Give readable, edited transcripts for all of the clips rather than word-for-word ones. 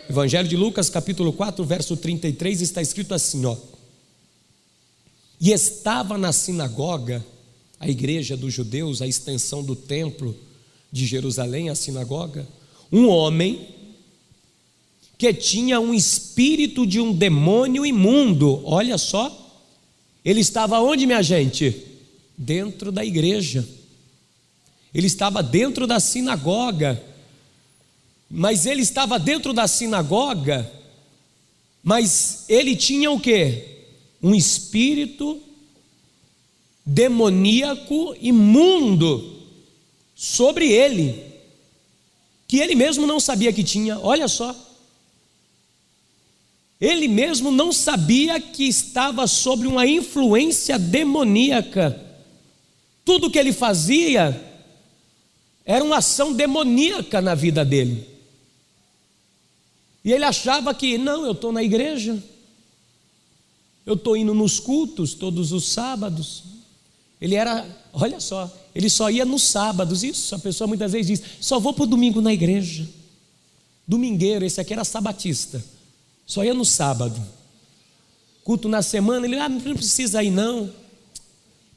Evangelho de Lucas, capítulo 4, verso 33, está escrito assim, ó: e estava na sinagoga, a igreja dos judeus, a extensão do templo de Jerusalém, a sinagoga, um homem que tinha um espírito de um demônio imundo. Olha só, ele estava onde, minha gente? Dentro da igreja. Ele estava dentro da sinagoga. Mas ele estava dentro da sinagoga, mas ele tinha o quê? Um espírito demoníaco imundo sobre ele, que ele mesmo não sabia que tinha. Olha só, ele mesmo não sabia que estava sob uma influência demoníaca. Tudo que ele fazia era uma ação demoníaca na vida dele. E ele achava que, não, eu estou na igreja, eu estou indo nos cultos todos os sábados. Ele era, olha só, ele só ia nos sábados. Isso, a pessoa muitas vezes diz, só vou para o domingo na igreja. Domingueiro, esse aqui era sabatista, só ia no sábado. Culto na semana, ele, não precisa ir não,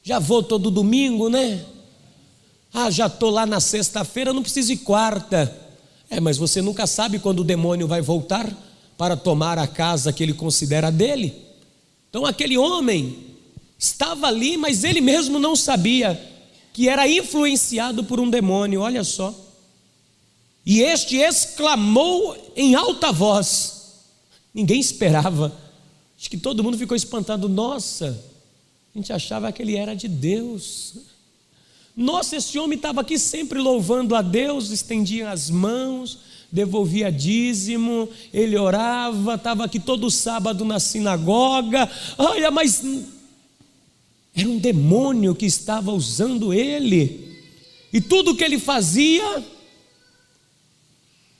já vou todo domingo, né? Já estou lá na sexta-feira, não preciso ir quarta. Mas você nunca sabe quando o demônio vai voltar para tomar a casa que ele considera dele. Então aquele homem estava ali, mas ele mesmo não sabia que era influenciado por um demônio. Olha só, e este exclamou em alta voz. Ninguém esperava, acho que todo mundo ficou espantado. Nossa, a gente achava que ele era de Deus. Nossa, esse homem estava aqui sempre louvando a Deus, estendia as mãos, devolvia dízimo, ele orava, estava aqui todo sábado na sinagoga. Olha, mas era um demônio que estava usando ele, e tudo que ele fazia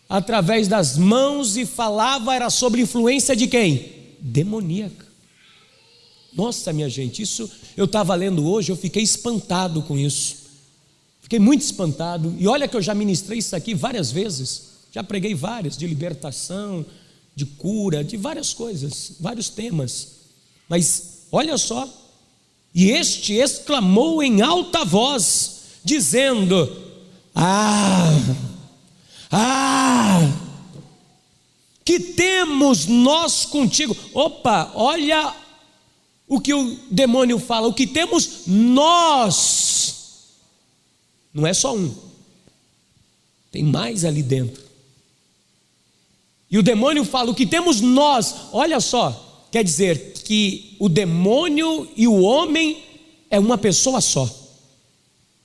através das mãos e falava era sobre influência de quem? Demoníaca. Nossa, minha gente, isso eu estava lendo hoje, eu fiquei espantado com isso. Fiquei muito espantado. E olha que eu já ministrei isso aqui várias vezes. Já preguei várias, de libertação, de cura, de várias coisas, vários temas. Mas olha só, e este exclamou em alta voz, dizendo: que temos nós contigo? Opa, olha o que o demônio fala, o que temos nós. Não é só um, tem mais ali dentro. E o demônio fala, o que temos nós. Olha só, quer dizer que o demônio e o homem é uma pessoa só,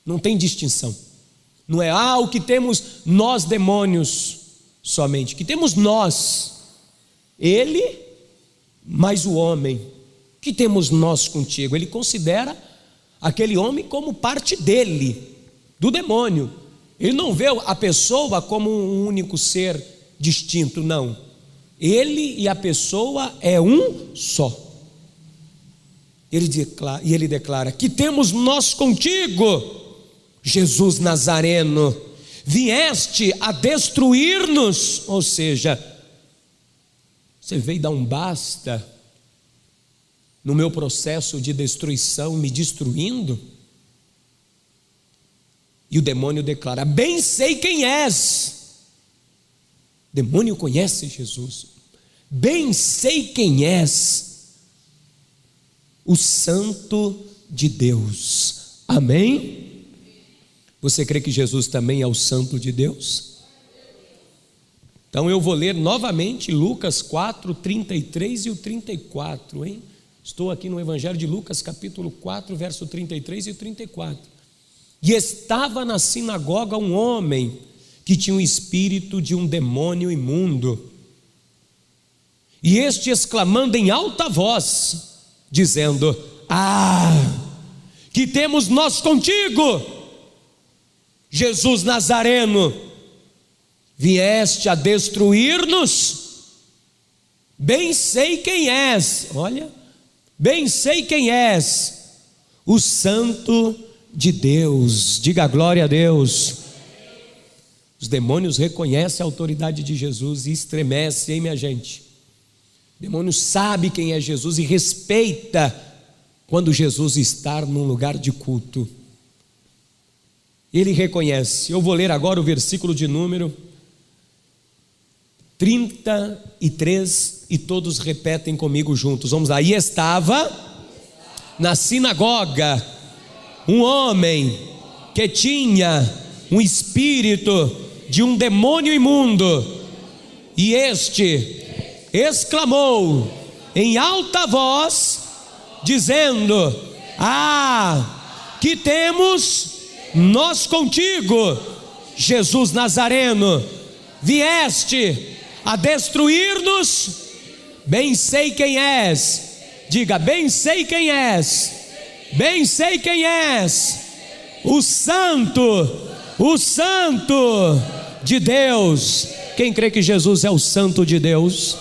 não tem distinção. Não é, o que temos nós demônios somente, o que temos nós, ele mais o homem. O que temos nós contigo? Ele considera aquele homem como parte dele, do demônio. Ele não vê a pessoa como um único ser distinto, não. Ele e a pessoa é um só. Ele declara, que temos nós contigo, Jesus Nazareno, vieste a destruir-nos. Ou seja, você veio dar um basta no meu processo de destruição, me destruindo. E o demônio declara, bem sei quem és. O demônio conhece Jesus. Bem sei quem és, o Santo de Deus. Amém? Você crê que Jesus também é o Santo de Deus? Então eu vou ler novamente Lucas 4, 33 e o 34, hein? Estou aqui no Evangelho de Lucas, capítulo 4, verso 33 e 34. E estava na sinagoga um homem que tinha um espírito de um demônio imundo. E este exclamando em alta voz, dizendo: que temos nós contigo, Jesus Nazareno? Vieste a destruir-nos? Bem sei quem és. Olha, bem sei quem és, o Santo de Deus. Diga glória a Deus. Os demônios reconhecem a autoridade de Jesus e estremecem, hein, minha gente? O demônio sabe quem é Jesus e respeita quando Jesus está num lugar de culto. Ele reconhece. Eu vou ler agora o versículo de número 33 e todos repetem comigo juntos. Vamos lá. E estava na sinagoga um homem que tinha um espírito de um demônio imundo, e este exclamou em alta voz, dizendo: que temos nós contigo, Jesus Nazareno? Vieste a destruir-nos? Bem sei quem és. Diga: bem sei quem és. Bem sei quem és. O Santo de Deus. Quem crê que Jesus é o Santo de Deus?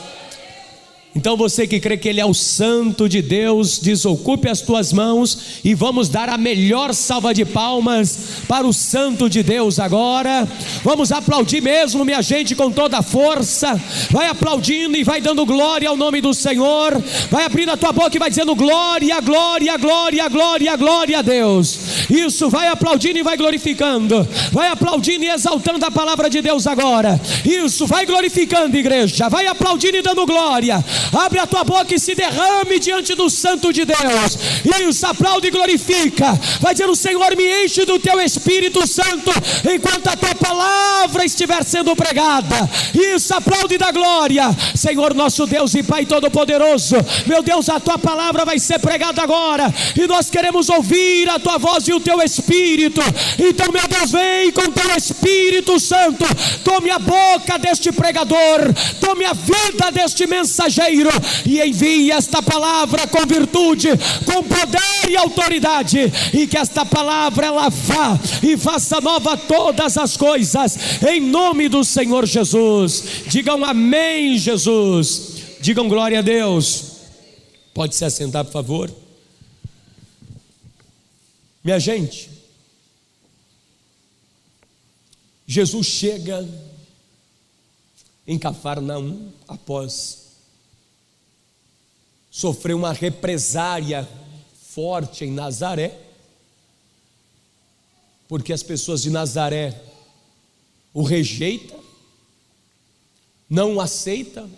Então você que crê que Ele é o Santo de Deus, desocupe as tuas mãos e vamos dar a melhor salva de palmas para o Santo de Deus agora. Vamos aplaudir mesmo, minha gente, com toda a força. Vai aplaudindo e vai dando glória ao nome do Senhor. Vai abrindo a tua boca e vai dizendo glória, glória, glória, glória, glória a Deus. Isso, vai aplaudindo e vai glorificando. Vai aplaudindo e exaltando a palavra de Deus agora. Isso, vai glorificando, igreja. Vai aplaudindo e dando glória. Abre a tua boca e se derrame diante do Santo de Deus. Isso, aplaude e glorifica. Vai dizendo: Senhor, me enche do teu Espírito Santo enquanto a tua palavra estiver sendo pregada. Isso, aplaude e dá glória. Senhor nosso Deus e Pai Todo-Poderoso, meu Deus, a tua palavra vai ser pregada agora e nós queremos ouvir a tua voz e o teu Espírito. Então, meu Deus, vem com teu Espírito Santo. Tome a boca deste pregador, tome a vida deste mensageiro e envie esta palavra com virtude, com poder e autoridade, e que esta palavra ela vá e faça nova todas as coisas, em nome do Senhor Jesus. Digam amém, Jesus. Digam glória a Deus. Pode se assentar, por favor. Minha gente, Jesus chega em Cafarnaum após sofreu uma represária forte em Nazaré, porque as pessoas de Nazaré o rejeitam, não o aceitam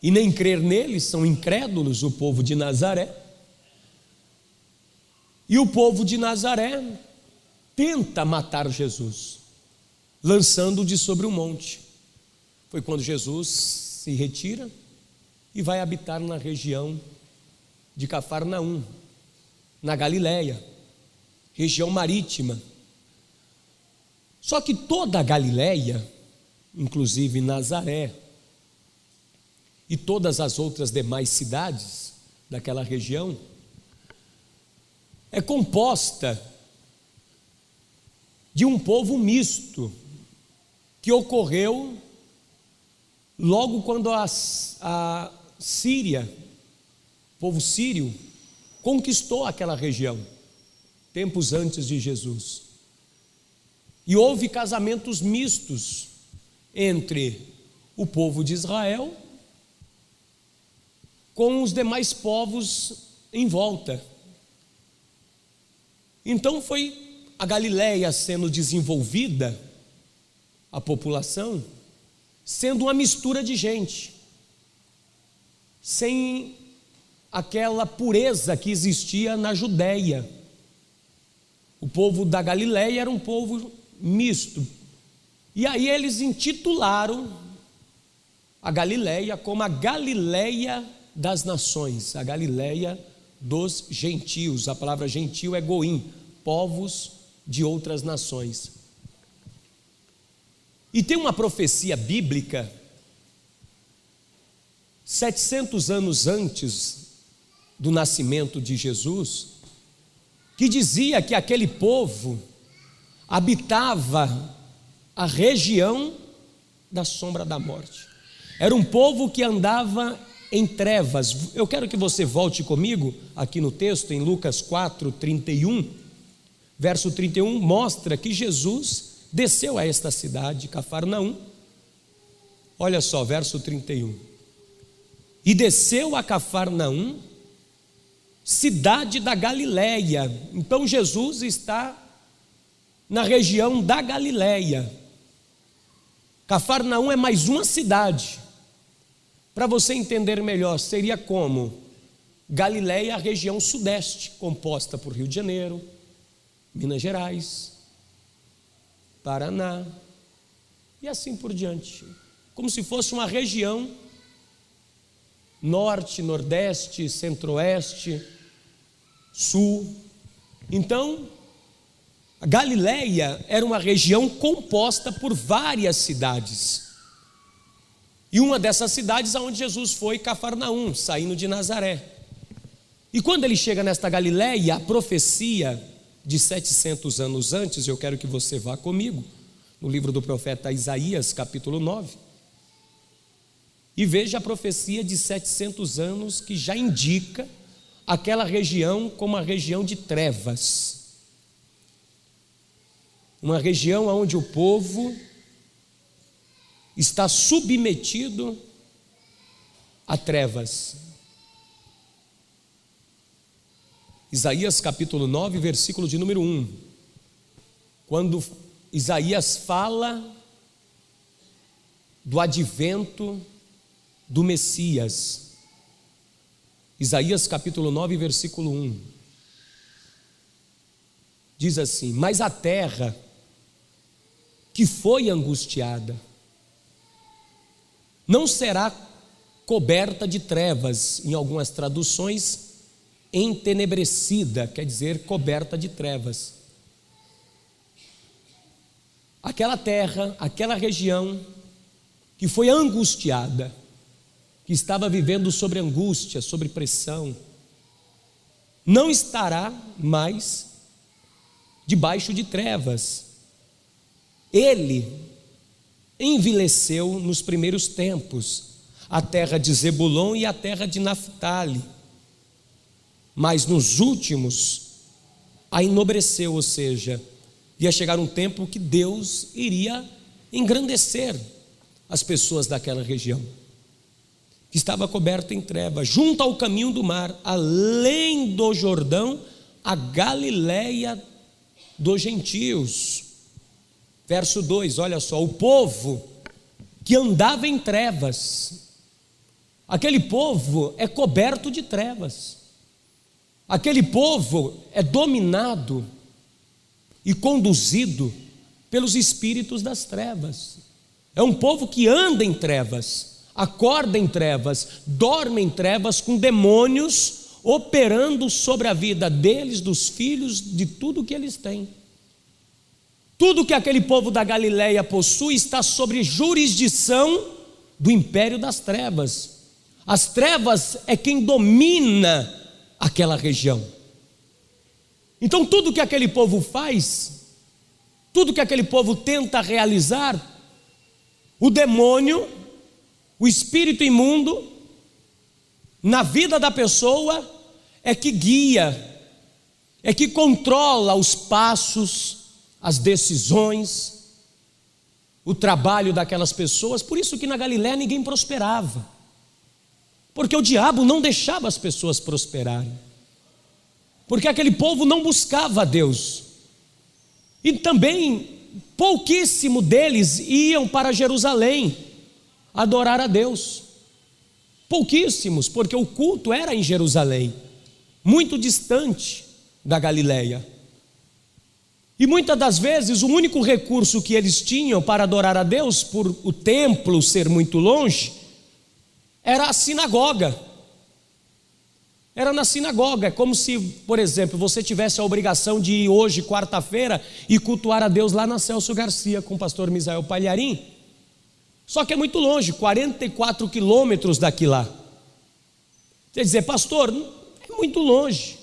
e nem crer nele, são incrédulos, o povo de Nazaré. E o povo de Nazaré tenta matar Jesus, lançando-o de sobre um monte. Foi quando Jesus se retira e vai habitar na região de Cafarnaum, na Galileia, região marítima. Só que toda a Galileia, inclusive Nazaré, e todas as outras demais cidades daquela região, é composta de um povo misto, que ocorreu logo quando a Síria, o povo sírio, conquistou aquela região, tempos antes de Jesus. E houve casamentos mistos entre o povo de Israel com os demais povos em volta. Então foi a Galileia sendo desenvolvida, a população, sendo uma mistura de gente, sem aquela pureza que existia na Judéia. O povo da Galileia era um povo misto. E aí eles intitularam a Galileia como a Galileia das nações, a Galileia dos gentios. A palavra gentil é goim, povos de outras nações. E tem uma profecia bíblica 700 anos antes do nascimento de Jesus, que dizia que aquele povo habitava a região da sombra da morte. Era um povo que andava em trevas. Eu quero que você volte comigo aqui no texto, em Lucas 4:31, verso 31, mostra que Jesus desceu a esta cidade, Cafarnaum. Olha só, verso 31. E desceu a Cafarnaum, cidade da Galileia. Então Jesus está na região da Galileia. Cafarnaum é mais uma cidade. Para você entender melhor, seria como Galileia, a região sudeste, composta por Rio de Janeiro, Minas Gerais, Paraná e assim por diante. Como se fosse uma região norte, nordeste, centro-oeste, sul. Então, a Galileia era uma região composta por várias cidades. E uma dessas cidades aonde Jesus foi, Cafarnaum, saindo de Nazaré. E quando ele chega nesta Galileia, a profecia de 700 anos antes, eu quero que você vá comigo, no livro do profeta Isaías, capítulo 9, e veja a profecia de 700 anos que já indica aquela região como uma região de trevas. Uma região onde o povo está submetido a trevas. Isaías capítulo 9, versículo de número 1. Quando Isaías fala do advento do Messias. Isaías capítulo 9, versículo 1. Diz assim: mas a terra que foi angustiada não será coberta de trevas. Em algumas traduções, entenebrecida, quer dizer coberta de trevas. Aquela terra, aquela região que foi angustiada, que estava vivendo sobre angústia, sobre pressão, não estará mais debaixo de trevas. Ele envelheceu nos primeiros tempos, a terra de Zebulon e a terra de Naftali, mas nos últimos a enobreceu, ou seja, ia chegar um tempo que Deus iria engrandecer as pessoas daquela região, que estava coberta em trevas, junto ao caminho do mar, além do Jordão, a Galileia dos gentios. Verso 2, olha só, o povo que andava em trevas, aquele povo é coberto de trevas, aquele povo é dominado e conduzido pelos espíritos das trevas. É um povo que anda em trevas, acorda em trevas, dorme em trevas, com demônios operando sobre a vida deles, dos filhos, de tudo que eles têm. Tudo que aquele povo da Galileia possui está sob jurisdição do império das trevas. As trevas é quem domina aquela região. Então tudo que aquele povo faz, tudo que aquele povo tenta realizar, o demônio, o espírito imundo, na vida da pessoa, é que guia, é que controla os passos, as decisões, o trabalho daquelas pessoas. Por isso que na Galiléia ninguém prosperava, porque o diabo não deixava as pessoas prosperarem, porque aquele povo não buscava a Deus, e também pouquíssimo deles iam para Jerusalém adorar a Deus. Pouquíssimos, porque o culto era em Jerusalém, muito distante da Galiléia. E muitas das vezes o único recurso que eles tinham para adorar a Deus, por o templo ser muito longe, era a sinagoga. Era na sinagoga. É como se, por exemplo, você tivesse a obrigação de ir hoje, quarta-feira, e cultuar a Deus lá na Celso Garcia com o pastor Misael Palharim. Só que é muito longe, 44 quilômetros daqui lá. Quer dizer, pastor, é muito longe.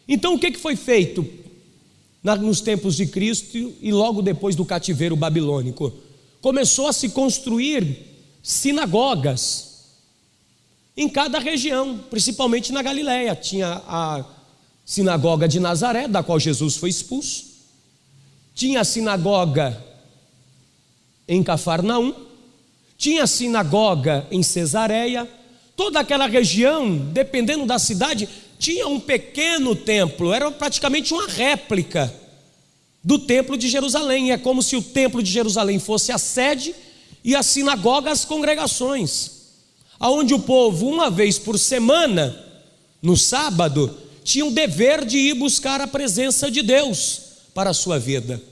Então o que foi feito nos tempos de Cristo e logo depois do cativeiro babilônico? Começou a se construir sinagogas em cada região, principalmente na Galiléia. Tinha a sinagoga de Nazaré, da qual Jesus foi expulso. tinha a sinagoga em Cafarnaum, tinha a sinagoga em Cesareia. Toda aquela região, dependendo da cidade, tinha um pequeno templo, era praticamente uma réplica do templo de Jerusalém. É como se o templo de Jerusalém fosse a sede e a sinagoga as congregações, aonde o povo, uma vez por semana, no sábado, tinha o dever de ir buscar a presença de Deus para a sua vida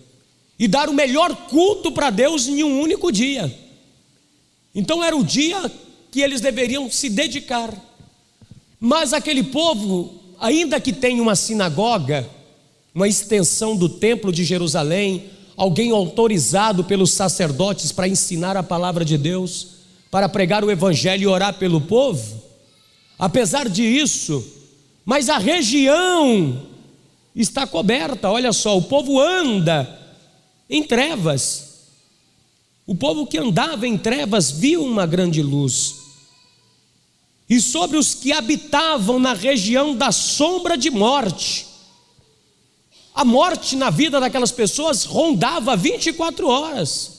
e dar o melhor culto para Deus em um único dia. Então era o dia que eles deveriam se dedicar. Mas aquele povo, ainda que tenha uma sinagoga, uma extensão do templo de Jerusalém, alguém autorizado pelos sacerdotes para ensinar a palavra de Deus, para pregar o evangelho e orar pelo povo, apesar disso, mas a região está coberta. Olha só, o povo anda em trevas. O povo que andava em trevas viu uma grande luz. E sobre os que habitavam na região da sombra de morte, a morte na vida daquelas pessoas rondava 24 horas.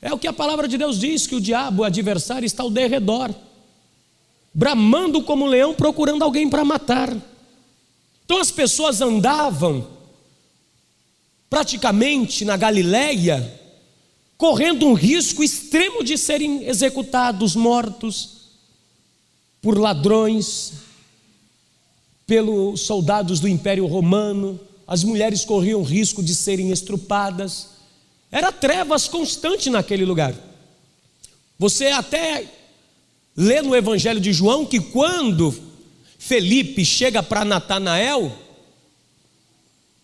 É o que a palavra de Deus diz, que o diabo, o adversário, está ao derredor, bramando como um leão, procurando alguém para matar. Então as pessoas andavam praticamente na Galileia, correndo um risco extremo de serem executados, mortos por ladrões, pelos soldados do Império Romano. As mulheres corriam risco de serem estrupadas. Era trevas constante naquele lugar. Você até lê no Evangelho de João que quando Felipe chega para Natanael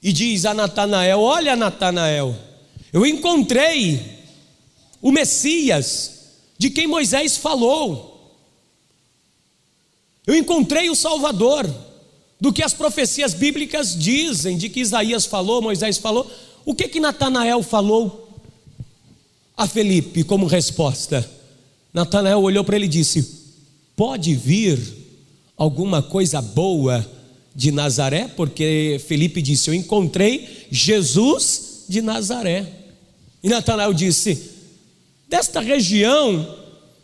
e diz a Natanael: olha, Natanael, eu encontrei o Messias de quem Moisés falou. Eu encontrei o Salvador, do que as profecias bíblicas dizem, de que Isaías falou, Moisés falou. O que Natanael falou a Felipe como resposta? Natanael olhou para ele e disse: pode vir alguma coisa boa de Nazaré? Porque Felipe disse: eu encontrei Jesus de Nazaré. E Natanael disse: desta região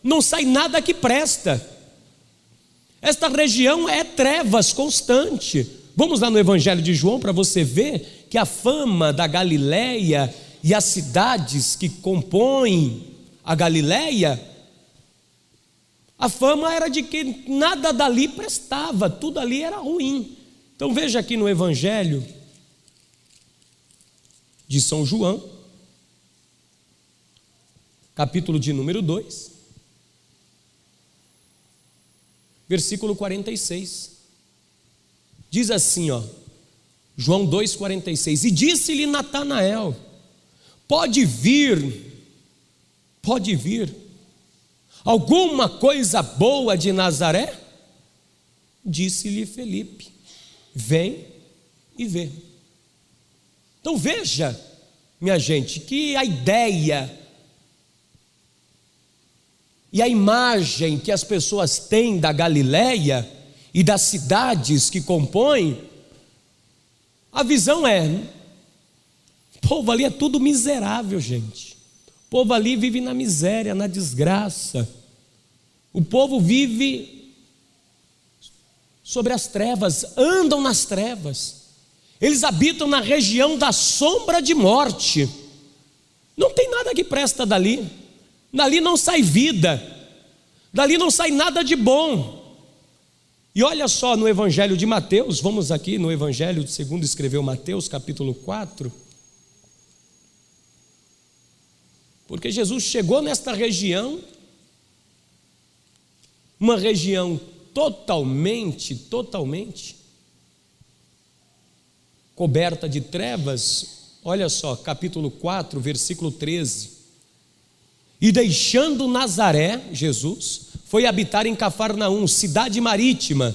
não sai nada que presta. Esta região é trevas constante. Vamos lá no Evangelho de João para você ver que a fama da Galileia e as cidades que compõem a Galileia, a fama era de que nada dali prestava, tudo ali era ruim. Então veja aqui no Evangelho de São João, capítulo de número 2, versículo 46, diz assim, João 2,46: e disse-lhe Natanael: pode vir alguma coisa boa de Nazaré? Disse-lhe Felipe: vem e vê. Então veja, minha gente, que a ideia e a imagem que as pessoas têm da Galileia e das cidades que compõem, a visão é: o povo ali é tudo miserável, gente. O povo ali vive na miséria, na desgraça. O povo vive sobre as trevas, andam nas trevas. Eles habitam na região da sombra de morte. Não tem nada que presta dali. Dali não sai vida, dali não sai nada de bom. E olha só no Evangelho de Mateus, vamos aqui no Evangelho segundo escreveu Mateus, capítulo 4. Porque Jesus chegou nesta região, uma região totalmente coberta de trevas. Olha só, capítulo 4, versículo 13. E deixando Nazaré, Jesus foi habitar em Cafarnaum, cidade marítima,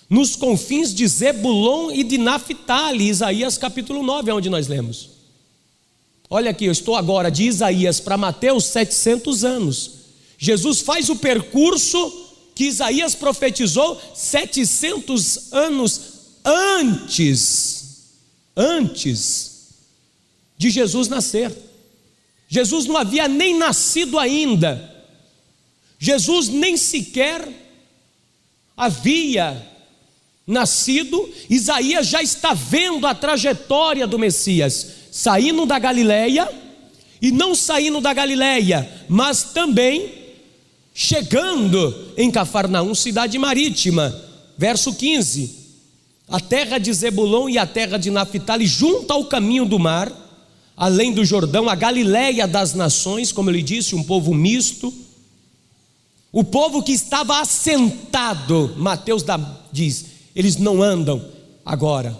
nos confins de Zebulon e de Naphtali. Isaías capítulo 9 é onde nós lemos. Olha aqui, eu estou agora de Isaías para Mateus, 700 anos. Jesus faz o percurso que Isaías profetizou 700 anos antes de Jesus nascer. Jesus não havia nem nascido ainda. Jesus nem sequer havia nascido. Isaías já está vendo a trajetória do Messias, saindo da Galileia, e não saindo da Galileia, mas também chegando em Cafarnaum, cidade marítima. Verso 15: a terra de Zebulon e a terra de Naphtali, junto ao caminho do mar, além do Jordão, a Galileia das nações, como eu lhe disse, um povo misto, o povo que estava assentado. Mateus diz, eles não andam agora,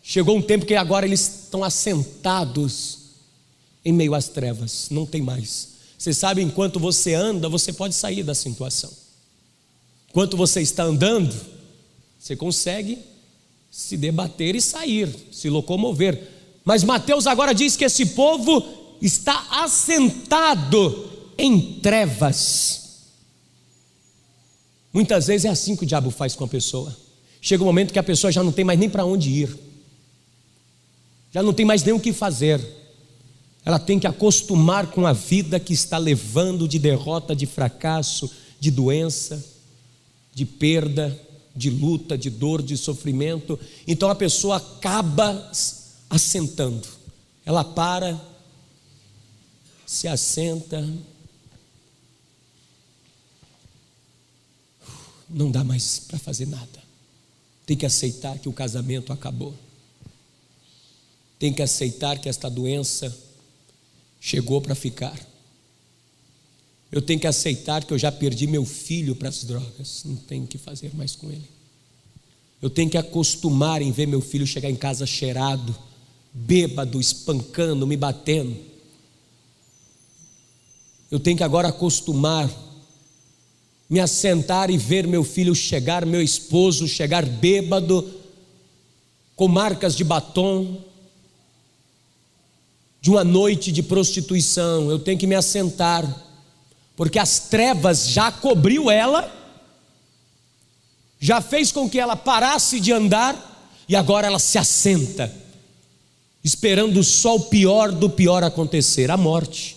chegou um tempo que agora eles estão assentados em meio às trevas, não tem mais. Você sabe, enquanto você anda, você pode sair da situação. Enquanto você está andando, você consegue se debater e sair, se locomover. Mas Mateus agora diz que esse povo está assentado em trevas. Muitas vezes é assim que o diabo faz com a pessoa. Chega um momento que a pessoa já não tem mais nem para onde ir, já não tem mais nem o que fazer. Ela tem que acostumar com a vida que está levando de derrota, de fracasso, de doença, de perda, de luta, de dor, de sofrimento. Então a pessoa acaba assentando. Ela para, se assenta, não dá mais para fazer nada. Tem que aceitar que o casamento acabou. Tem que aceitar que esta doença chegou para ficar. Eu tenho que aceitar que eu já perdi meu filho para as drogas, não tenho o que fazer mais com ele. Eu tenho que acostumar em ver meu filho chegar em casa cheirado, bêbado, espancando, me batendo. Eu tenho que agora acostumar, me assentar e ver meu filho chegar, meu esposo chegar bêbado, com marcas de batom, de uma noite de prostituição. Eu tenho que me assentar, porque as trevas já cobriu ela, já fez com que ela parasse de andar, e agora ela se assenta, esperando só o pior do pior acontecer, a morte.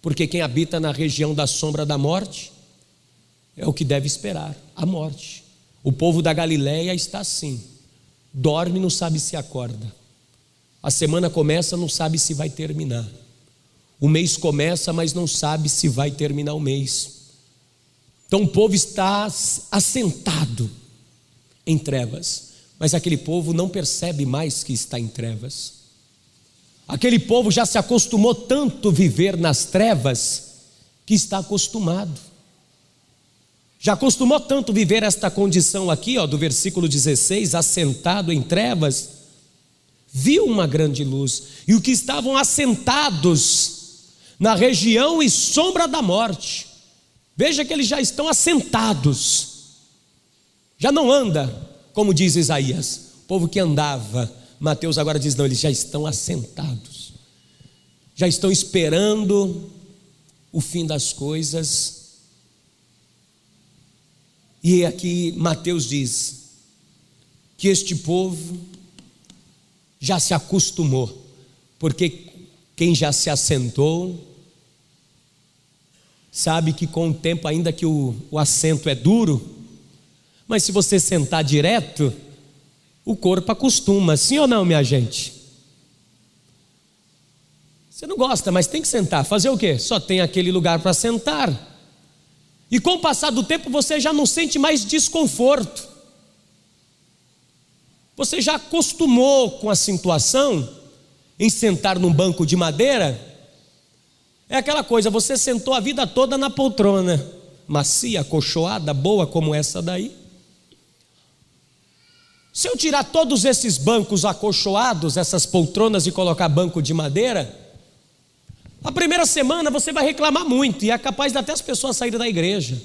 Porque quem habita na região da sombra da morte é o que deve esperar, a morte. O povo da Galileia está assim, dorme, não sabe se acorda. A semana começa, não sabe se vai terminar. O mês começa, mas não sabe se vai terminar o mês. Então o povo está assentado em trevas, mas aquele povo não percebe mais que está em trevas. Aquele povo já se acostumou tanto a viver nas trevas, que está acostumado. Já acostumou tanto a viver esta condição aqui, do versículo 16, assentado em trevas, viu uma grande luz, e os que estavam assentados na região e sombra da morte, veja que eles já estão assentados, já não anda, como diz Isaías, o povo que andava. Mateus agora diz, não, eles já estão assentados, já estão esperando o fim das coisas. E aqui Mateus diz que este povo já se acostumou, porque quem já se assentou sabe que com o tempo, ainda que o assento é duro, mas se você sentar direto, o corpo acostuma, sim ou não, minha gente? Você não gosta, mas tem que sentar, fazer o quê? Só tem aquele lugar para sentar. E com o passar do tempo você já não sente mais desconforto, você já acostumou com a situação em sentar num banco de madeira. É aquela coisa, você sentou a vida toda na poltrona, macia, acolchoada, boa como essa daí. Se eu tirar todos esses bancos acolchoados, essas poltronas, e colocar banco de madeira, a primeira semana você vai reclamar muito, e é capaz de até as pessoas saírem da igreja.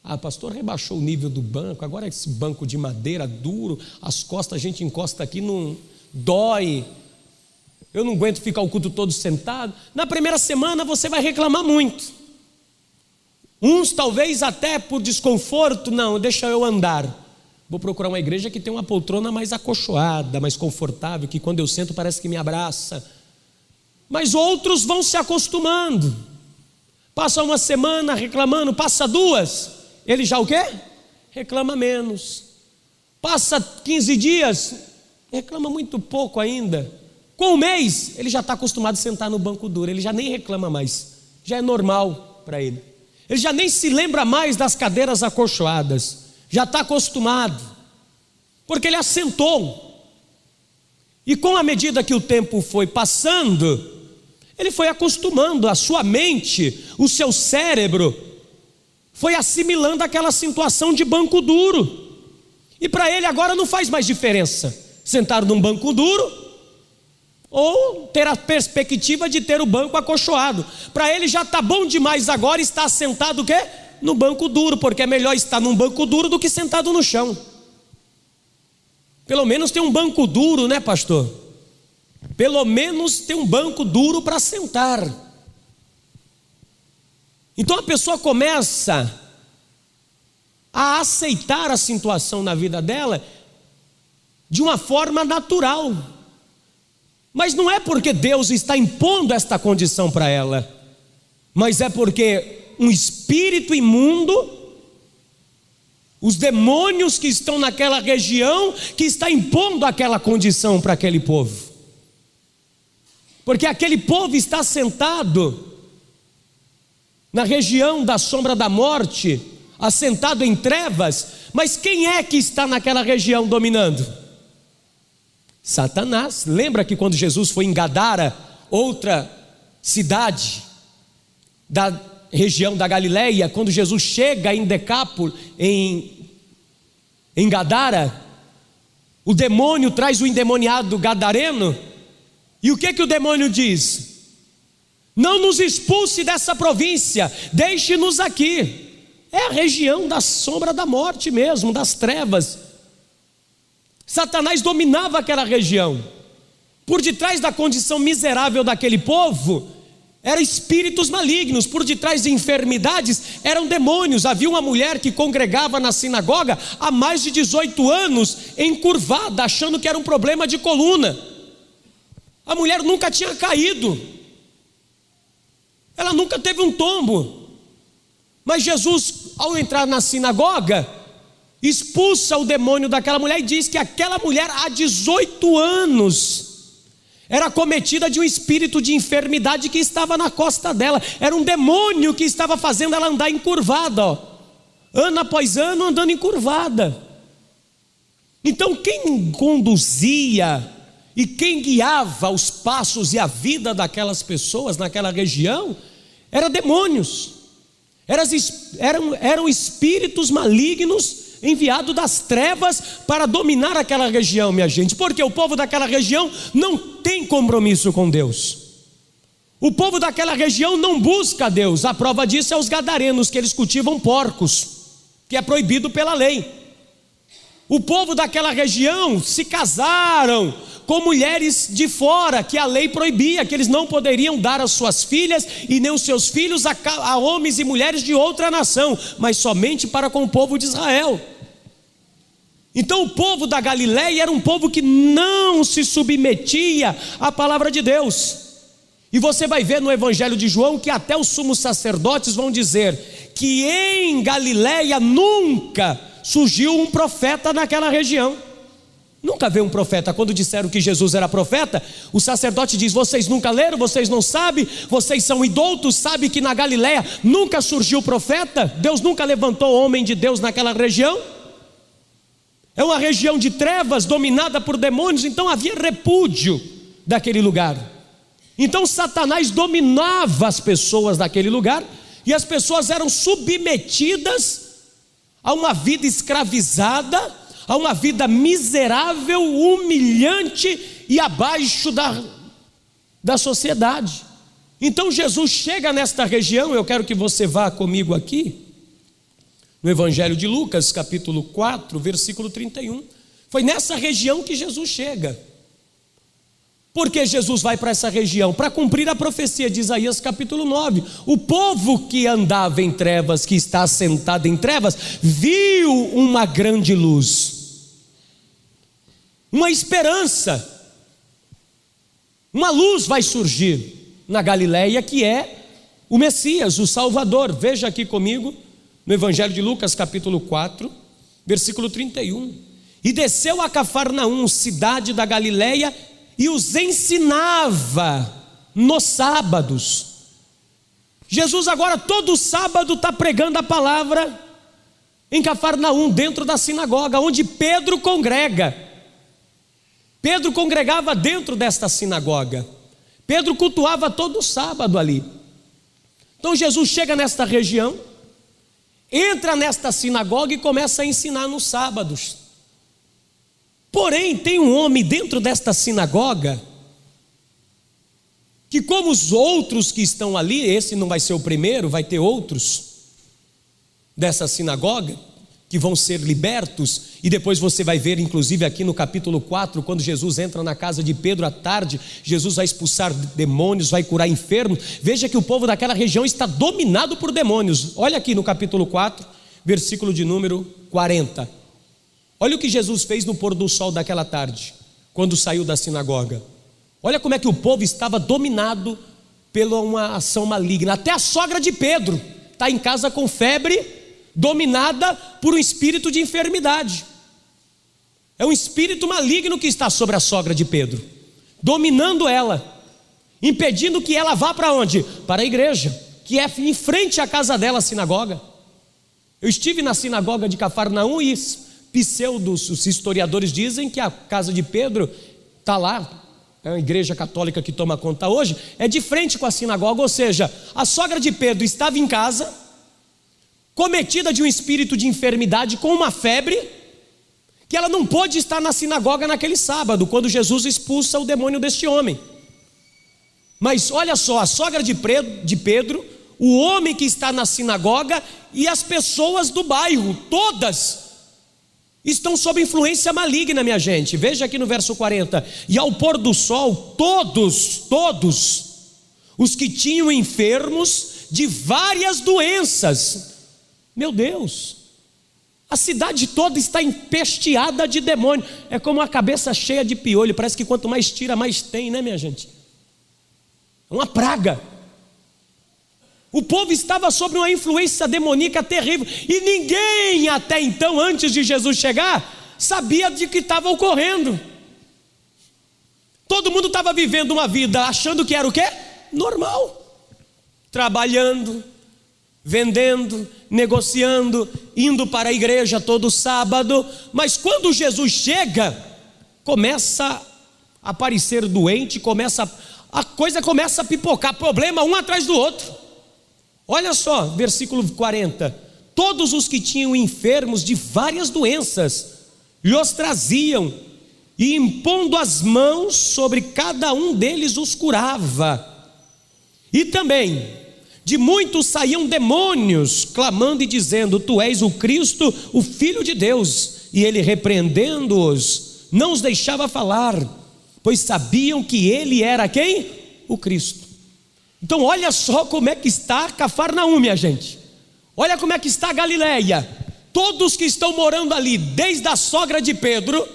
Ah, pastor, rebaixou o nível do banco, agora esse banco de madeira duro, as costas a gente encosta aqui, não dói, eu não aguento ficar o culto todo sentado. Na primeira semana você vai reclamar muito. Uns talvez até por desconforto, não, deixa eu andar. Vou procurar uma igreja que tem uma poltrona mais acolchoada, mais confortável, que quando eu sento parece que me abraça. Mas outros vão se acostumando. Passa uma semana reclamando, passa duas, ele já o quê? Reclama menos. Passa 15 dias, reclama muito pouco ainda. Com um mês, ele já está acostumado a sentar no banco duro, ele já nem reclama mais, já é normal para ele. Ele já nem se lembra mais das cadeiras acolchoadas, já está acostumado, porque ele assentou. E com a medida que o tempo foi passando, ele foi acostumando, a sua mente, o seu cérebro, foi assimilando aquela situação de banco duro. E para ele agora não faz mais diferença sentar num banco duro ou ter a perspectiva de ter o banco acolchoado. Para ele já está bom demais agora estar sentado o quê? No banco duro, porque é melhor estar num banco duro do que sentado no chão. Pelo menos tem um banco duro, né, pastor? Pelo menos tem um banco duro para sentar. Então a pessoa começa a aceitar a situação na vida dela de uma forma natural. Mas não é porque Deus está impondo esta condição para ela, mas é porque um espírito imundo, os demônios que estão naquela região, que está impondo aquela condição para aquele povo. Porque aquele povo está sentado na região da sombra da morte, assentado em trevas, mas quem é que está naquela região dominando? Satanás. Lembra que quando Jesus foi em Gadara, outra cidade da região da Galileia, quando Jesus chega em Decápolis, em Gadara, o demônio traz o endemoniado gadareno, e o que o demônio diz? Não nos expulse dessa província, deixe-nos aqui. É a região da sombra da morte mesmo, das trevas. Satanás dominava aquela região. Por detrás da condição miserável daquele povo, eram espíritos malignos. Por detrás de enfermidades, eram demônios. Havia uma mulher que congregava na sinagoga há mais de 18 anos, encurvada, achando que era um problema de coluna. A mulher nunca tinha caído, ela nunca teve um tombo. Mas Jesus, ao entrar na sinagoga, expulsa o demônio daquela mulher e diz que aquela mulher há 18 anos era acometida de um espírito de enfermidade que estava na costa dela. Era um demônio que estava fazendo ela andar encurvada, ó. Ano após ano andando encurvada. Então quem conduzia e quem guiava os passos e a vida daquelas pessoas naquela região eram demônios. Eram espíritos malignos enviados das trevas para dominar aquela região, minha gente. Porque o povo daquela região não tem compromisso com Deus. O povo daquela região não busca Deus. A prova disso é os gadarenos, que eles cultivam porcos, que é proibido pela lei. O povo daquela região se casaram com mulheres de fora, que a lei proibia, que eles não poderiam dar as suas filhas e nem os seus filhos a homens e mulheres de outra nação, mas somente para com o povo de Israel. Então o povo da Galileia era um povo que não se submetia à palavra de Deus. E você vai ver no Evangelho de João que até os sumos sacerdotes vão dizer que em Galileia nunca surgiu um profeta naquela região. Nunca veio um profeta. Quando disseram que Jesus era profeta, o sacerdote diz: vocês nunca leram, vocês não sabem, vocês são indoutos, sabem que na Galileia nunca surgiu profeta? Deus nunca levantou homem de Deus naquela região? É uma região de trevas, dominada por demônios, então havia repúdio daquele lugar. Então Satanás dominava as pessoas daquele lugar, e as pessoas eram submetidas a uma vida escravizada, a uma vida miserável, humilhante e abaixo da sociedade. Então Jesus chega nesta região. Eu quero que você vá comigo aqui no Evangelho de Lucas, capítulo 4, versículo 31. Foi nessa região que Jesus chega. Por que Jesus vai para essa região? Para cumprir a profecia de Isaías capítulo 9. O povo que andava em trevas, que está assentado em trevas, viu uma grande luz, uma esperança, uma luz vai surgir. na Galileia, que é o Messias, o Salvador. Veja aqui comigo, no Evangelho de Lucas, capítulo 4, versículo 31. E desceu a Cafarnaum, cidade da Galileia, e os ensinava nos sábados. Jesus agora todo sábado está pregando a palavra em Cafarnaum, dentro da sinagoga, onde Pedro congrega. Pedro congregava dentro desta sinagoga. Pedro cultuava todo sábado ali. Então Jesus chega nesta região, entra nesta sinagoga e começa a ensinar nos sábados. Porém, tem um homem dentro desta sinagoga que, como os outros que estão ali, esse não vai ser o primeiro, vai ter outros dessa sinagoga que vão ser libertos, e depois você vai ver, inclusive aqui no capítulo 4, quando Jesus entra na casa de Pedro à tarde, Jesus vai expulsar demônios, vai curar enfermos. Veja que o povo daquela região está dominado por demônios. Olha aqui no capítulo 4, versículo de número 40. Olha o que Jesus fez no pôr do sol daquela tarde, quando saiu da sinagoga. Olha como é que o povo estava dominado pela uma ação maligna. Até a sogra de Pedro está em casa com febre, dominada por um espírito de enfermidade. É um espírito maligno que está sobre a sogra de Pedro, dominando ela, impedindo que ela vá para onde? Para a igreja, que é em frente à casa dela, a sinagoga. Eu estive na sinagoga de Cafarnaum e os historiadores dizem que a casa de Pedro está lá, é uma igreja católica que toma conta hoje, é de frente com a sinagoga. Ou seja, a sogra de Pedro estava em casa, cometida de um espírito de enfermidade, com uma febre, que ela não pôde estar na sinagoga naquele sábado, quando Jesus expulsa o demônio deste homem. Mas olha só, a sogra de Pedro, o homem que está na sinagoga e as pessoas do bairro, todas estão sob influência maligna, minha gente. Veja aqui no verso 40. E ao pôr do sol, todos os que tinham enfermos de várias doenças. Meu Deus, a cidade toda está empesteada de demônio. É como a cabeça cheia de piolho. Parece que quanto mais tira, mais tem, né, minha gente? É uma praga. O povo estava sob uma influência demoníaca terrível, e ninguém até então, antes de Jesus chegar, sabia de que estava ocorrendo. Todo mundo estava vivendo uma vida achando que era o quê? Normal. Trabalhando, vendendo, negociando, indo para a igreja todo sábado. Mas quando Jesus chega, começa a aparecer doente, a coisa começa a pipocar, problema um atrás do outro. Olha só, versículo 40. Todos os que tinham enfermos de várias doenças, lhes traziam, e impondo as mãos sobre cada um deles os curava. E também de muitos saíam demônios, clamando e dizendo: Tu és o Cristo, o Filho de Deus. E ele, repreendendo-os, não os deixava falar, pois sabiam que ele era quem? O Cristo. Então olha só como é que está Cafarnaum, minha gente. Olha como é que está Galileia. Todos que estão morando ali, desde a sogra de Pedro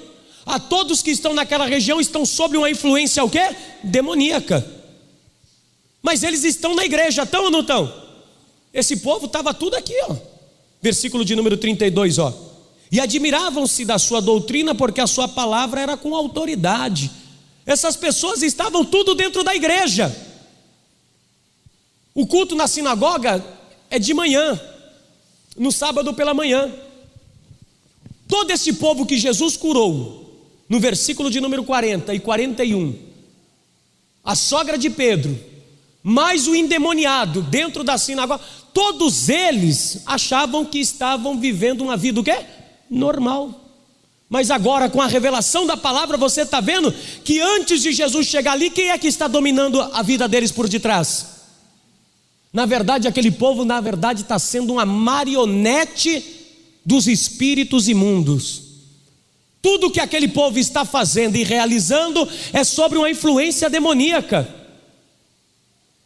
a todos que estão naquela região, estão sob uma influência o quê? Demoníaca. Mas eles estão na igreja, estão ou não estão? Esse povo estava tudo aqui, ó. Versículo de número 32, ó. E admiravam-se da sua doutrina, porque a sua palavra era com autoridade. Essas pessoas estavam tudo dentro da igreja. O culto na sinagoga é de manhã, no sábado pela manhã. Todo esse povo que Jesus curou, no versículo de número 40 e 41, a sogra de Pedro, mais o endemoniado dentro da sinagoga, todos eles achavam que estavam vivendo uma vida o quê? Normal. Mas agora, com a revelação da palavra, você está vendo que antes de Jesus chegar ali, quem é que está dominando a vida deles por detrás? Na verdade, aquele povo, está sendo uma marionete dos espíritos imundos. Tudo que aquele povo está fazendo e realizando é sobre uma influência demoníaca.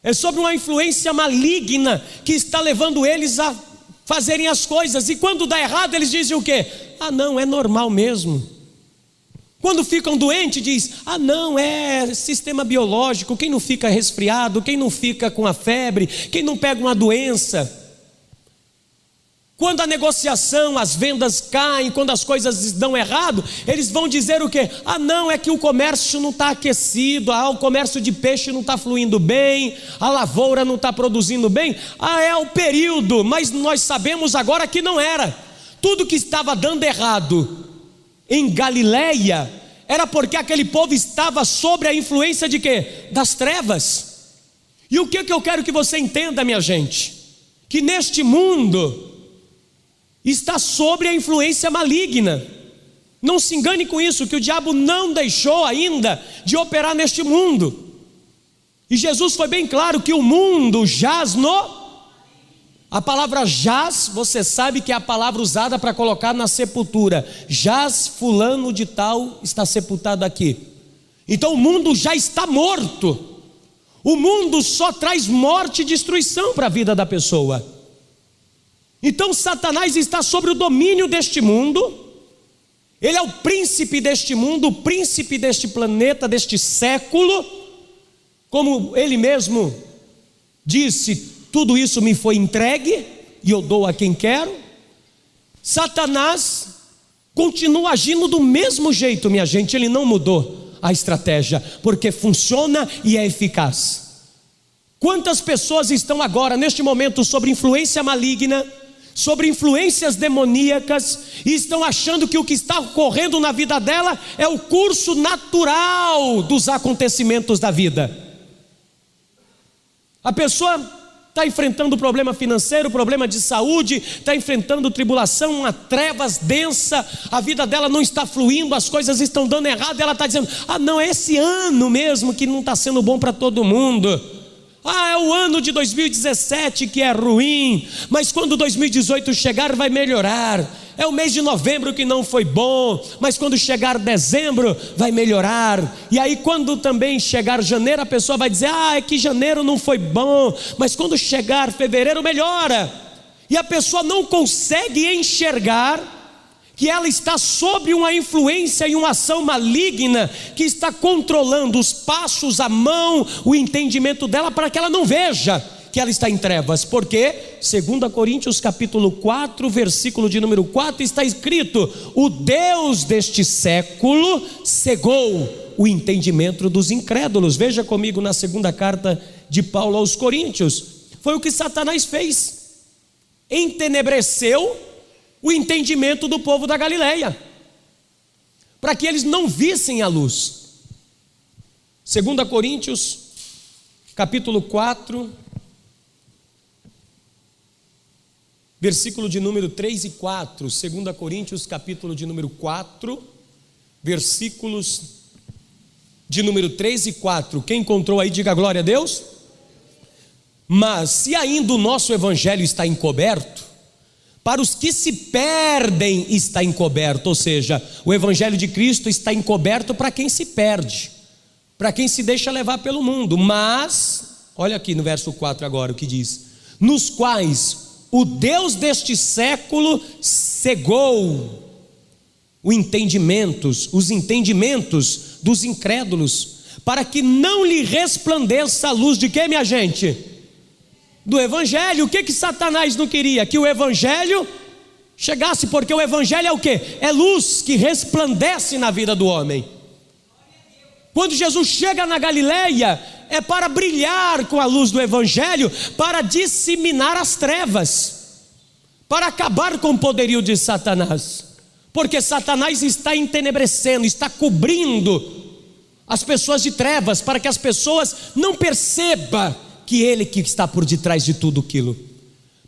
É sobre uma influência maligna que está levando eles a fazerem as coisas. E quando dá errado, eles dizem o quê? Ah, não, é normal mesmo. Quando ficam doentes, diz: ah não, é sistema biológico, quem não fica resfriado, quem não fica com a febre, quem não pega uma doença. Quando a negociação, as vendas caem, quando as coisas dão errado, eles vão dizer o quê? Ah não, é que o comércio não está aquecido, o comércio de peixe não está fluindo bem, a lavoura não está produzindo bem. Ah, é o período, mas nós sabemos agora que não era. Tudo que estava dando errado em Galileia era porque aquele povo estava sob a influência de quê? Das trevas. E o que eu quero que você entenda, minha gente? Que neste mundo está sobre a influência maligna. Não se engane com isso, que o diabo não deixou ainda de operar neste mundo. E Jesus foi bem claro que o mundo jaz no... A palavra jaz, você sabe que é a palavra usada para colocar na sepultura. Jaz fulano de tal está sepultado aqui. Então o mundo já está morto. O mundo só traz morte e destruição para a vida da pessoa. Então Satanás está sobre o domínio deste mundo. Ele é o príncipe deste mundo, o príncipe deste planeta, deste século. Como ele mesmo disse: tudo isso me foi entregue e eu dou a quem quero. Satanás continua agindo do mesmo jeito, minha gente. Ele não mudou a estratégia, porque funciona e é eficaz. Quantas pessoas estão agora, neste momento, sob influência maligna, sobre influências demoníacas, e estão achando que o que está ocorrendo na vida dela é o curso natural dos acontecimentos da vida. A pessoa está enfrentando problema financeiro, problema de saúde, está enfrentando tribulação, uma trevas densa, a vida dela não está fluindo, as coisas estão dando errado, ela está dizendo: ah não, é esse ano mesmo que não está sendo bom para todo mundo. Ah, é o ano de 2017 que é ruim, mas quando 2018 chegar vai melhorar. É o mês de novembro que não foi bom, mas quando chegar dezembro vai melhorar. E aí quando também chegar janeiro, a pessoa vai dizer: ah, é que janeiro não foi bom, mas quando chegar fevereiro melhora. E a pessoa não consegue enxergar que ela está sob uma influência e uma ação maligna que está controlando os passos, a mão, o entendimento dela, para que ela não veja que ela está em trevas. Porque 2 Coríntios capítulo 4, versículo de número 4, está escrito: o Deus deste século cegou o entendimento dos incrédulos. Veja comigo na segunda carta de Paulo aos Coríntios. Foi o que Satanás fez, entenebreceu o entendimento do povo da Galileia, para que eles não vissem a luz. 2 Coríntios capítulo 4, versículo de número 3 e 4. 2 Coríntios capítulo de número 4, versículos de número 3 e 4. Quem encontrou aí, diga glória a Deus. Mas se ainda o nosso evangelho está encoberto, para os que se perdem está encoberto. Ou seja, o evangelho de Cristo está encoberto para quem se perde, para quem se deixa levar pelo mundo. Mas, olha aqui no verso 4 agora o que diz: nos quais o Deus deste século cegou os entendimentos dos incrédulos, para que não lhe resplandeça a luz de quê, minha gente? Do evangelho. O que Satanás não queria? Que o evangelho chegasse, porque o evangelho é o quê? É luz que resplandece na vida do homem. Quando Jesus chega na Galileia, é para brilhar com a luz do evangelho, para disseminar as trevas, para acabar com o poderio de Satanás, porque Satanás está entenebrecendo, está cobrindo as pessoas de trevas, para que as pessoas não percebam que ele que está por detrás de tudo aquilo,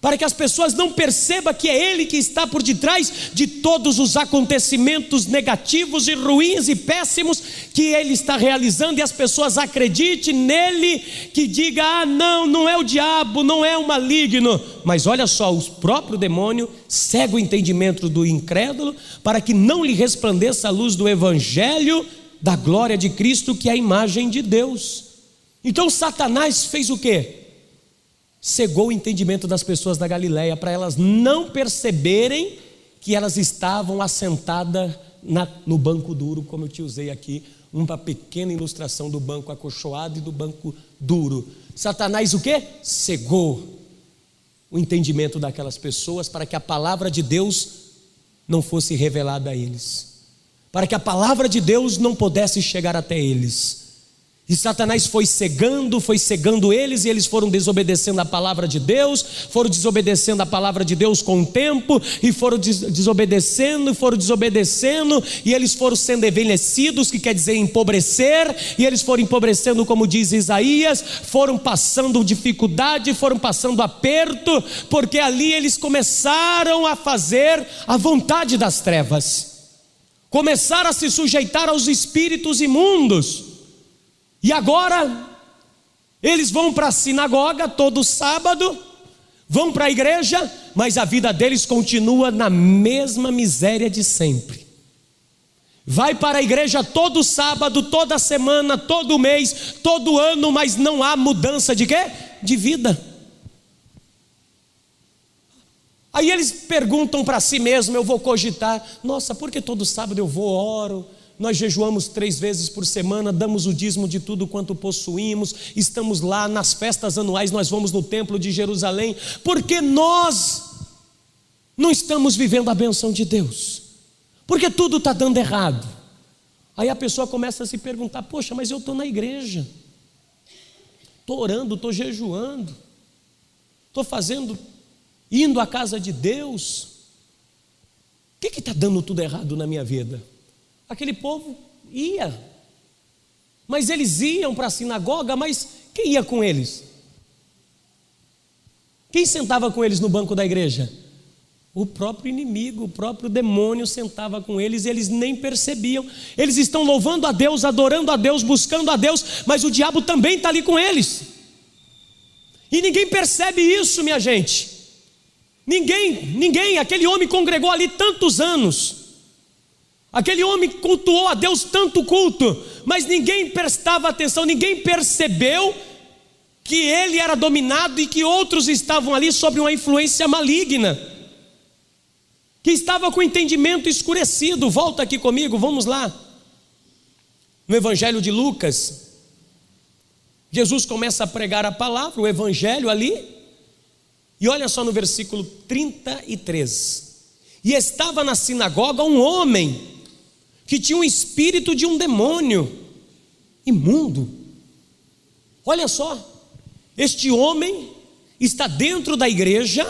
para que as pessoas não percebam que é ele que está por detrás de todos os acontecimentos negativos e ruins e péssimos que ele está realizando, e as pessoas acreditem nele, que diga: ah não, não é o diabo, não é o maligno. Mas olha só, o próprio demônio cega o entendimento do incrédulo, para que não lhe resplandeça a luz do evangelho da glória de Cristo, que é a imagem de Deus. Então Satanás fez o quê? Cegou o entendimento das pessoas da Galileia, para elas não perceberem que elas estavam assentadas no banco duro, como eu te usei aqui, uma pequena ilustração do banco acolchoado e do banco duro. Satanás o quê? Cegou o entendimento daquelas pessoas para que a palavra de Deus não fosse revelada a eles, para que a palavra de Deus não pudesse chegar até eles. E Satanás foi cegando eles, e eles foram desobedecendo a palavra de Deus, foram desobedecendo a palavra de Deus com o tempo, e foram desobedecendo, e eles foram sendo envelhecidos, que quer dizer empobrecer, e eles foram empobrecendo, como diz Isaías, foram passando dificuldade, foram passando aperto, porque ali eles começaram a fazer a vontade das trevas, começaram a se sujeitar aos espíritos imundos. E agora, eles vão para a sinagoga todo sábado, vão para a igreja, mas a vida deles continua na mesma miséria de sempre. Vai para a igreja todo sábado, toda semana, todo mês, todo ano, mas não há mudança de quê? De vida. Aí eles perguntam para si mesmos, eu vou cogitar, nossa, por que todo sábado eu vou, oro? Nós jejuamos 3 vezes por semana, damos o dízimo de tudo quanto possuímos, estamos lá nas festas anuais, nós vamos no templo de Jerusalém, porque nós não estamos vivendo a bênção de Deus, porque tudo está dando errado. Aí a pessoa começa a se perguntar, poxa, mas eu estou na igreja, estou orando, estou jejuando, estou indo à casa de Deus, o que está dando tudo errado na minha vida? Aquele povo ia, mas eles iam para a sinagoga, mas quem ia com eles? Quem sentava com eles no banco da igreja? O próprio inimigo, o próprio demônio sentava com eles, e eles nem percebiam. Eles estão louvando a Deus, adorando a Deus, buscando a Deus, mas o diabo também está ali com eles, e ninguém percebe isso, minha gente. Ninguém, aquele homem congregou ali tantos anos, aquele homem cultuou a Deus tanto culto, mas ninguém prestava atenção, ninguém percebeu que ele era dominado e que outros estavam ali sob uma influência maligna, que estava com o entendimento escurecido. Volta aqui comigo, vamos lá. No Evangelho de Lucas, Jesus começa a pregar a palavra, o Evangelho ali, e olha só no versículo 33. E estava na sinagoga um homem que tinha um espírito de um demônio imundo. Olha só, este homem está dentro da igreja,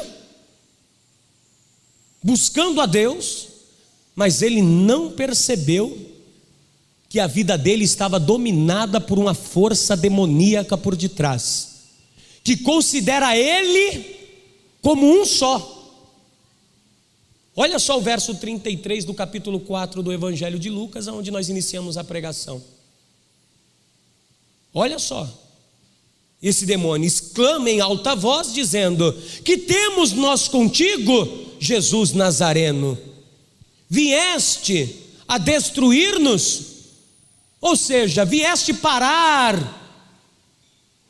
buscando a Deus, mas ele não percebeu que a vida dele estava dominada por uma força demoníaca por detrás, que considera ele como um só. Olha só o verso 33 do capítulo 4 do Evangelho de Lucas, onde nós iniciamos a pregação. Olha só, esse demônio exclama em alta voz, dizendo: que temos nós contigo, Jesus Nazareno? Vieste a destruir-nos? Ou seja, vieste parar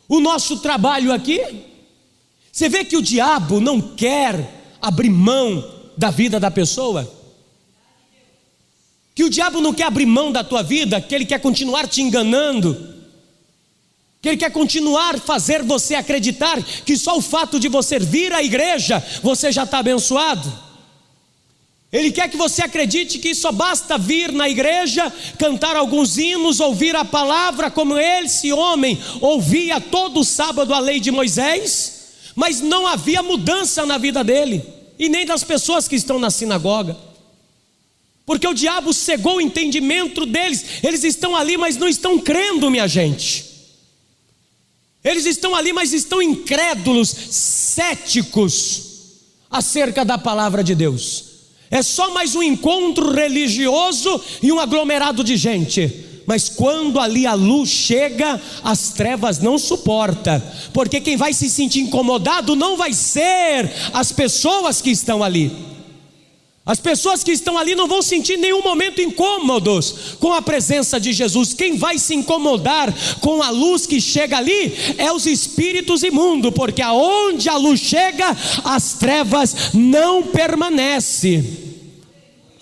o nosso trabalho aqui? Você vê que o diabo não quer abrir mão da vida da pessoa, que o diabo não quer abrir mão da tua vida, que ele quer continuar te enganando, que ele quer continuar fazer você acreditar que só o fato de você vir à igreja, você já está abençoado. Ele quer que você acredite que só basta vir na igreja, cantar alguns hinos, ouvir a palavra, como esse homem ouvia todo sábado a lei de Moisés, mas não havia mudança na vida dele e nem das pessoas que estão na sinagoga, porque o diabo cegou o entendimento deles. Eles estão ali, mas não estão crendo, minha gente. Eles estão ali, mas estão incrédulos, céticos acerca da palavra de Deus. É só mais um encontro religioso e um aglomerado de gente. Mas quando ali a luz chega, as trevas não suportam, porque quem vai se sentir incomodado não vai ser as pessoas que estão ali. As pessoas que estão ali não vão sentir em nenhum momento incômodos com a presença de Jesus. Quem vai se incomodar com a luz que chega ali é os espíritos imundos, porque aonde a luz chega, as trevas não permanecem.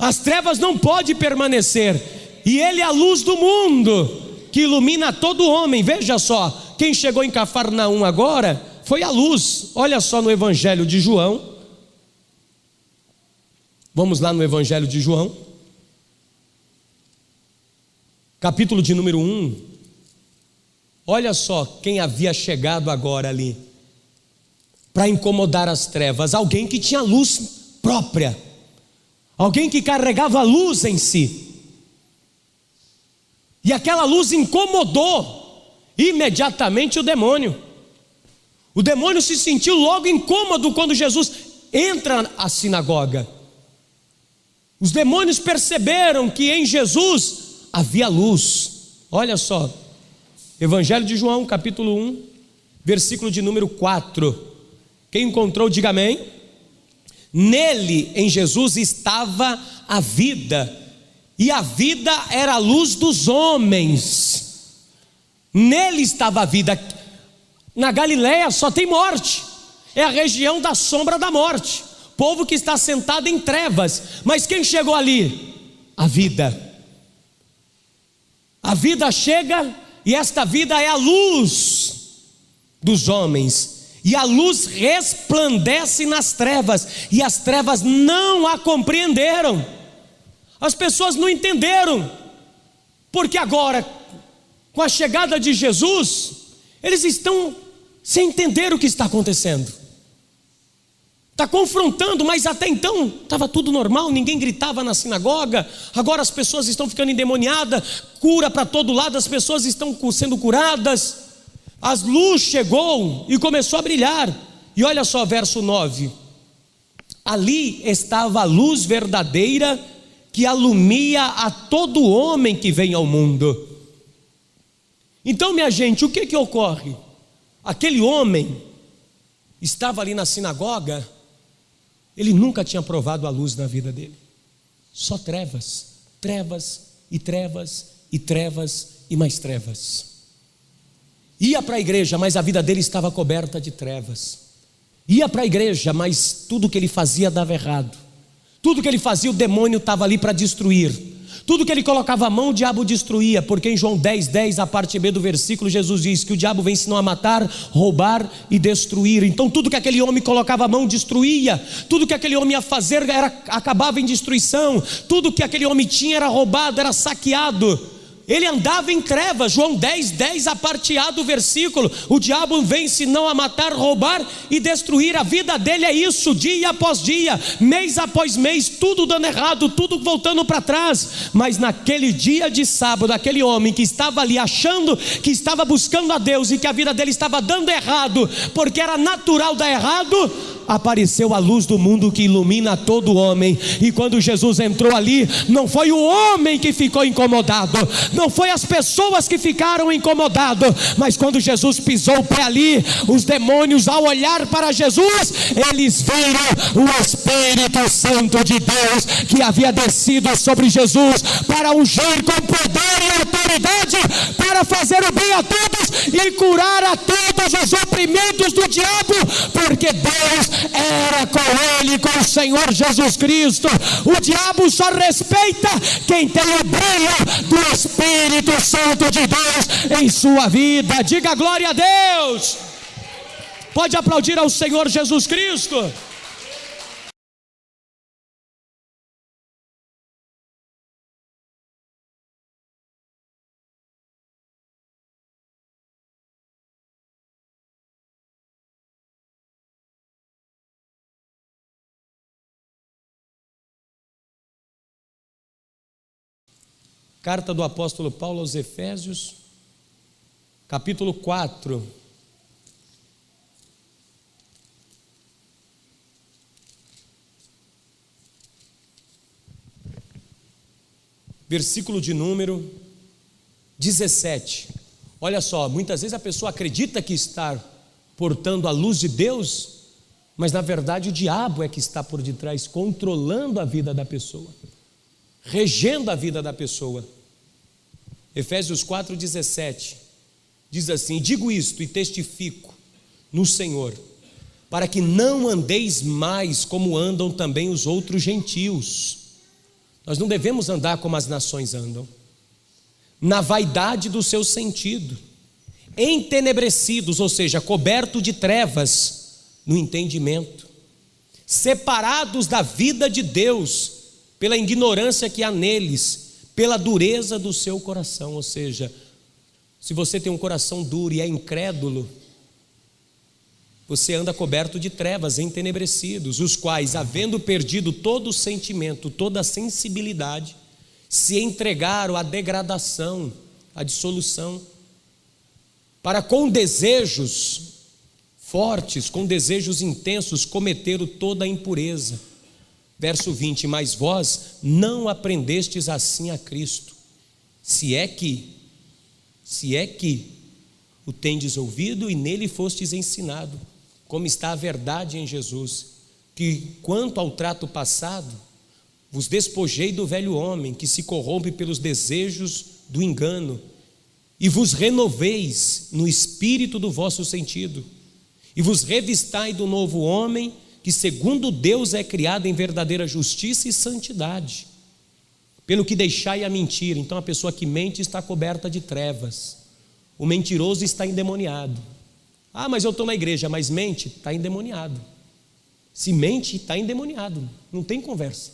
As trevas não podem permanecer, e Ele é a luz do mundo, que ilumina todo homem. Veja só, quem chegou em Cafarnaum agora foi a luz. Olha só no Evangelho de João. Vamos lá no Evangelho de João, capítulo de número 1. Olha só quem havia chegado agora ali para incomodar as trevas. Alguém que tinha luz própria, alguém que carregava a luz em si. E aquela luz incomodou imediatamente o demônio. O demônio se sentiu logo incômodo quando Jesus entra à sinagoga. Os demônios perceberam que em Jesus havia luz. Olha só, Evangelho de João, capítulo 1, versículo de número 4. Quem encontrou, diga amém. Nele, em Jesus, estava a vida, e a vida era a luz dos homens. Nele estava a vida. Na Galileia só tem morte, é a região da sombra da morte, povo que está sentado em trevas. Mas quem chegou ali? A vida. A vida chega, e esta vida é a luz dos homens, e a luz resplandece nas trevas, e as trevas não a compreenderam. As pessoas não entenderam, porque agora, com a chegada de Jesus, eles estão sem entender o que está acontecendo. Está confrontando, mas até então estava tudo normal, ninguém gritava na sinagoga. Agora as pessoas estão ficando endemoniadas, cura para todo lado, as pessoas estão sendo curadas. A luz chegou e começou a brilhar. E olha só, verso 9: ali estava a luz verdadeira, que alumia a todo homem que vem ao mundo. Então, minha gente, o que ocorre? Aquele homem estava ali na sinagoga, ele nunca tinha provado a luz na vida dele. Só trevas, trevas e trevas e trevas e mais trevas. Ia para a igreja, mas a vida dele estava coberta de trevas. Ia para a igreja, mas tudo que ele fazia dava errado. Tudo que ele fazia, o demônio estava ali para destruir. Tudo que ele colocava a mão, o diabo destruía. Porque em João 10:10, a parte B do versículo, Jesus diz que o diabo vem senão a matar, roubar e destruir. Então tudo que aquele homem colocava a mão destruía. Tudo que aquele homem ia fazer acabava em destruição. Tudo que aquele homem tinha era roubado, era saqueado. Ele andava em trevas. João 10:10, a parte A do versículo. O diabo vem senão a matar, roubar e destruir. A vida dele é isso, dia após dia, mês após mês, tudo dando errado, tudo voltando para trás. Mas naquele dia de sábado, aquele homem que estava ali achando que estava buscando a Deus e que a vida dele estava dando errado, porque era natural dar errado, apareceu a luz do mundo que ilumina todo homem. E quando Jesus entrou ali, não foi o homem que ficou incomodado, não foi as pessoas que ficaram incomodadas, mas quando Jesus pisou o pé ali, os demônios, ao olhar para Jesus, eles viram o Espírito Santo de Deus que havia descido sobre Jesus para ungir com poder e autoridade, para fazer o bem a todos e curar a todos os oprimidos do diabo, porque Deus era com ele, com o Senhor Jesus Cristo. O diabo só respeita quem tem o brilho do Espírito Santo de Deus em sua vida. Diga glória a Deus. Pode aplaudir ao Senhor Jesus Cristo. Carta do apóstolo Paulo aos Efésios, capítulo 4. Versículo de número 17. Olha só, muitas vezes a pessoa acredita que está portando a luz de Deus, mas na verdade o diabo é que está por detrás, controlando a vida da pessoa, regendo a vida da pessoa. Efésios 4:17 diz assim: digo isto e testifico no Senhor, para que não andeis mais como andam também os outros gentios, Nós não devemos andar como as nações andam, na vaidade do seu sentido, entenebrecidos, ou seja, cobertos de trevas no entendimento, separados da vida de Deus pela ignorância que há neles, pela dureza do seu coração. Ou seja, se você tem um coração duro e é incrédulo, você anda coberto de trevas, entenebrecidos, os quais, havendo perdido todo o sentimento, toda a sensibilidade, se entregaram à degradação, à dissolução, para com desejos fortes, com desejos intensos, cometeram toda a impureza. Verso 20: mas vós não aprendestes assim a Cristo, se é que o tendes ouvido e nele fostes ensinado, como está a verdade em Jesus, que quanto ao trato passado, vos despojei do velho homem, que se corrompe pelos desejos do engano, e vos renoveis no espírito do vosso sentido, e vos revistai do novo homem, que segundo Deus é criado em verdadeira justiça e santidade. Pelo que deixai a mentira. Então a pessoa que mente está coberta de trevas, o mentiroso está endemoniado. Ah, mas eu estou na igreja, mas mente, está endemoniado. Se mente, está endemoniado, não tem conversa.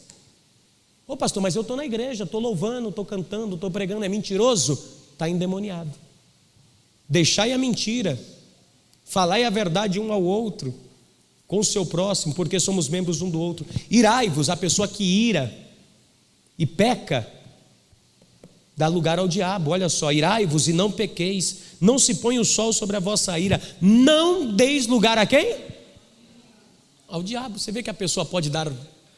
Ô pastor, mas eu estou na igreja, estou louvando, estou cantando, estou pregando, é mentiroso? Está endemoniado. Deixai a mentira, falai a verdade um ao outro, com o seu próximo, porque somos membros um do outro. Irai-vos, a pessoa que ira e peca, dá lugar ao diabo. Olha só: irai-vos e não pequeis, não se põe o sol sobre a vossa ira, não deis lugar a quem? Ao diabo. Você vê que a pessoa pode dar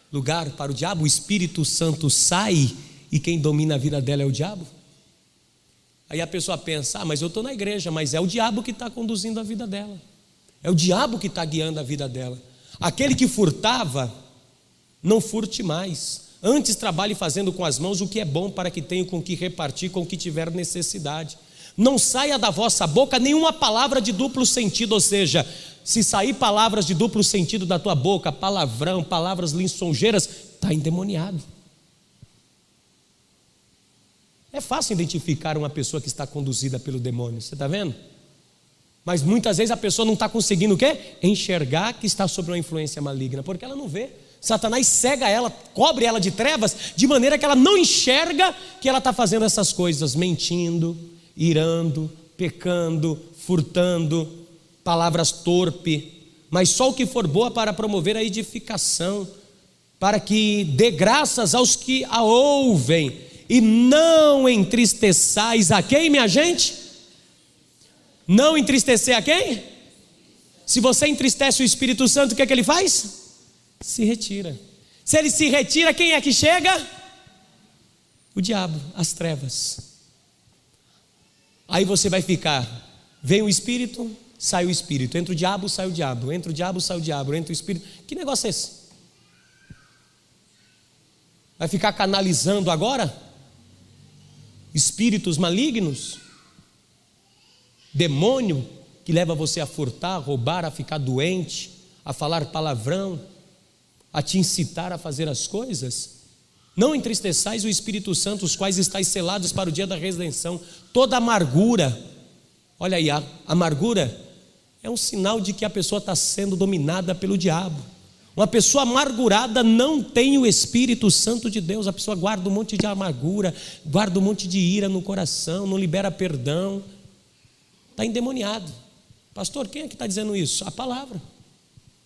lugar para o diabo, o Espírito Santo sai e quem domina a vida dela é o diabo. Aí a pessoa pensa: ah, mas eu estou na igreja, mas é o diabo que está conduzindo a vida dela, é o diabo que está guiando a vida dela. Aquele que furtava, não furte mais, antes trabalhe fazendo com as mãos o que é bom, para que tenha com que repartir com o que tiver necessidade. Não saia da vossa boca nenhuma palavra de duplo sentido. Ou seja, se sair palavras de duplo sentido da tua boca, palavrão, palavras lisonjeiras, está endemoniado. É fácil identificar uma pessoa que está conduzida pelo demônio, você está vendo? Mas muitas vezes a pessoa não está conseguindo o quê? Enxergar que está sob uma influência maligna, porque ela não vê. Satanás cega ela, cobre ela de trevas, de maneira que ela não enxerga que ela está fazendo essas coisas, mentindo, irando, pecando, furtando, palavras torpes, mas só o que for boa para promover a edificação, para que dê graças aos que a ouvem, e não entristeçais a quem, minha gente? Não entristecer a quem? Se você entristece o Espírito Santo, o que é que ele faz? Se retira. Se ele se retira, quem é que chega? O diabo, as trevas. Aí você vai ficar, vem o Espírito, sai o Espírito, entra o diabo, sai o diabo, entra o diabo, sai o diabo, entra o Espírito. Que negócio é esse? Vai ficar canalizando agora espíritos malignos, demônio que leva você a furtar, a roubar, a ficar doente, a falar palavrão, a te incitar a fazer as coisas? Não entristeçais o Espírito Santo, os quais estáis selados para o dia da redenção. Toda amargura, olha aí, a amargura é um sinal de que a pessoa está sendo dominada pelo diabo. Uma pessoa amargurada não tem o Espírito Santo de Deus. A pessoa guarda um monte de amargura, guarda um monte de ira no coração, não libera perdão, está endemoniado. Pastor, quem é que está dizendo isso? A palavra.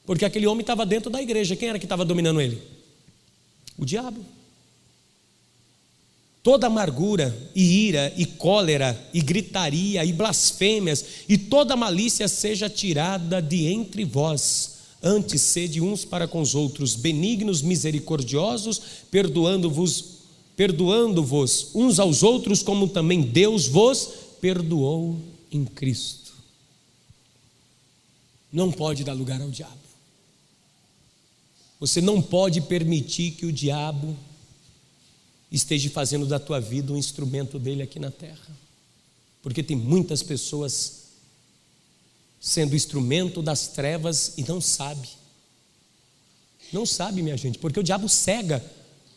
Porque aquele homem estava dentro da igreja, quem era que estava dominando ele? O diabo. Toda amargura e ira e cólera e gritaria e blasfêmias e toda malícia seja tirada de entre vós. Antes sede uns para com os outros benignos, misericordiosos, perdoando-vos uns aos outros, como também Deus vos perdoou em Cristo. Não pode dar lugar ao diabo. Você não pode permitir que o diabo esteja fazendo da tua vida um instrumento dele aqui na terra, porque tem muitas pessoas sendo instrumento das trevas e não sabe, minha gente, porque o diabo cega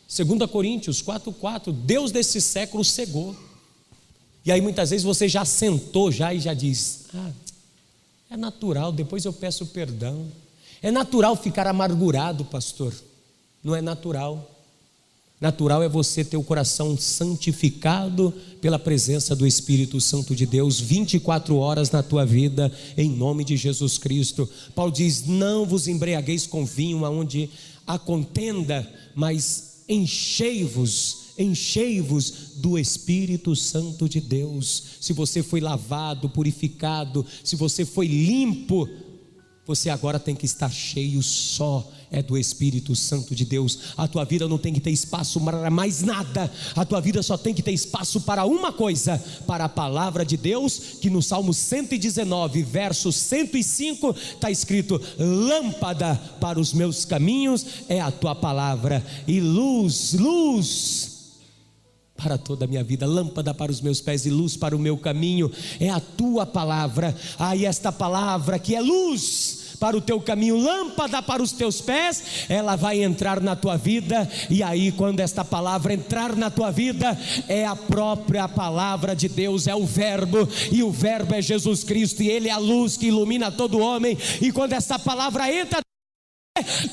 2 Coríntios 4,4, Deus desse século cegou. E aí muitas vezes você já sentou e já diz: é natural, depois eu peço perdão. É natural ficar amargurado, pastor. Não é natural. Natural é você ter o coração santificado pela presença do Espírito Santo de Deus 24 horas na tua vida, em nome de Jesus Cristo. Paulo diz: não vos embriagueis com vinho aonde há contenda, mas enchei-vos do Espírito Santo de Deus. Se você foi lavado, purificado, se você foi limpo, você agora tem que estar cheio só do Espírito Santo de Deus. A tua vida não tem que ter espaço para mais nada. A tua vida só tem que ter espaço para uma coisa, para a palavra de Deus, que no Salmo 119, verso 105 está escrito: lâmpada para os meus caminhos é a tua palavra, e luz para toda a minha vida. Lâmpada para os meus pés e luz para o meu caminho é a tua palavra. E esta palavra que é luz para o teu caminho, lâmpada para os teus pés, ela vai entrar na tua vida. E aí, quando esta palavra entrar na tua vida, é a própria palavra de Deus, é o verbo, e o verbo é Jesus Cristo, e ele é a luz que ilumina todo homem. E quando essa palavra entra,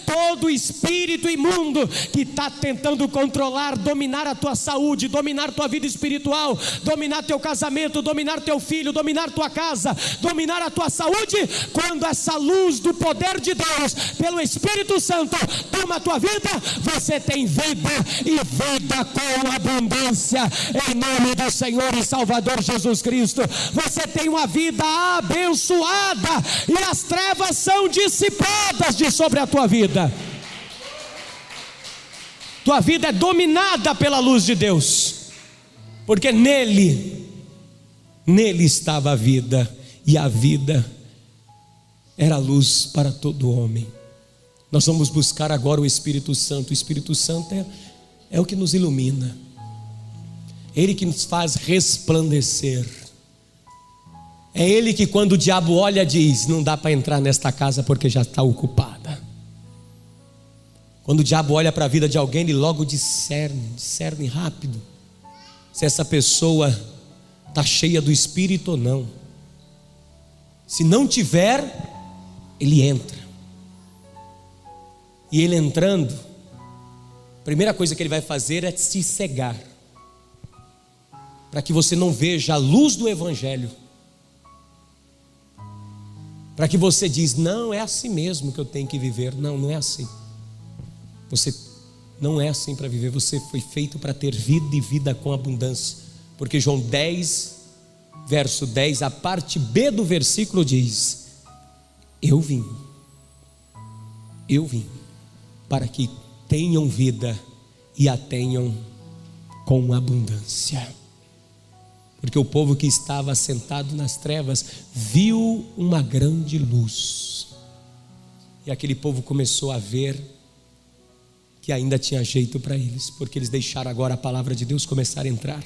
todo espírito imundo que está tentando controlar, dominar a tua saúde, dominar tua vida espiritual, dominar teu casamento, dominar teu filho, dominar tua casa, dominar a tua saúde, quando essa luz do poder de Deus, pelo Espírito Santo, toma a tua vida, você tem vida, e vida com abundância, em nome do Senhor e Salvador Jesus Cristo. Você tem uma vida abençoada, e as trevas são dissipadas de sobre a tua vida. Tua vida é dominada pela luz de Deus, porque nele estava a vida, e a vida era luz para todo homem. Nós vamos buscar agora o Espírito Santo. O Espírito Santo é o que nos ilumina, ele que nos faz resplandecer. É ele que, quando o diabo olha, diz: não dá para entrar nesta casa porque já está ocupada. Quando o diabo olha para a vida de alguém, ele logo discerne rápido se essa pessoa está cheia do Espírito ou não. Se não tiver, ele entra. E ele entrando, a primeira coisa que ele vai fazer é te cegar, para que você não veja a luz do Evangelho, para que você diz: não, é assim mesmo que eu tenho que viver. Não, não é assim. Você não é assim para viver. Você foi feito para ter vida, e vida com abundância. Porque João 10, verso 10, a parte B do versículo diz: eu vim para que tenham vida e a tenham com abundância. Porque o povo que estava sentado nas trevas viu uma grande luz, e aquele povo começou a ver que ainda tinha jeito para eles, porque eles deixaram agora a palavra de Deus começar a entrar,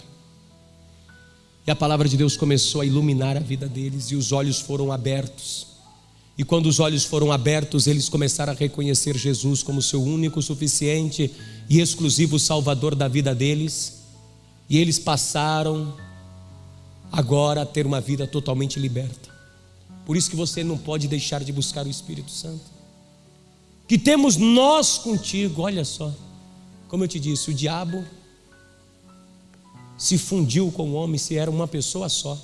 e a palavra de Deus começou a iluminar a vida deles, e os olhos foram abertos. E quando os olhos foram abertos, eles começaram a reconhecer Jesus como seu único, suficiente e exclusivo Salvador da vida deles, e eles passaram agora a ter uma vida totalmente liberta. Por isso que você não pode deixar de buscar o Espírito Santo. Que temos nós contigo. Olha só, como eu te disse, o diabo se fundiu com o homem, se era uma pessoa só.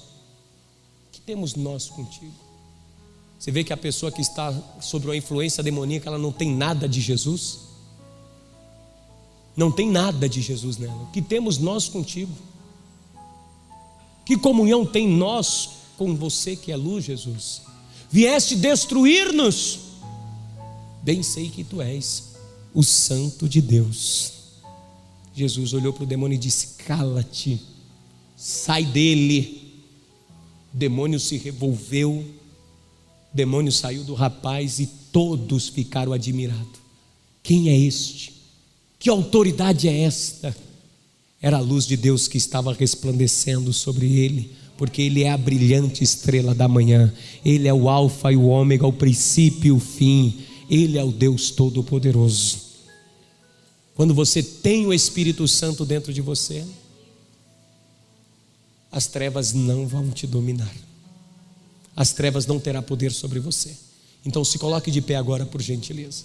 Que temos nós contigo. Você vê que a pessoa que está sob a influência demoníaca, ela não tem nada de Jesus. Não tem nada de Jesus nela. O que temos nós contigo? Que comunhão tem nós com você que é luz, Jesus? Vieste destruir-nos? Bem sei que tu és o Santo de Deus. Jesus olhou para o demônio e disse: cala-te, sai dele. O demônio se revolveu, o demônio saiu do rapaz, e todos ficaram admirados. Quem é este? Que autoridade é esta? Era a luz de Deus que estava resplandecendo sobre ele, porque ele é a brilhante estrela da manhã. Ele é o alfa e o ômega, o princípio e o fim. Ele é o Deus Todo-Poderoso. Quando você tem o Espírito Santo dentro de você, as trevas não vão te dominar. As trevas não terão poder sobre você. Então se coloque de pé agora, por gentileza.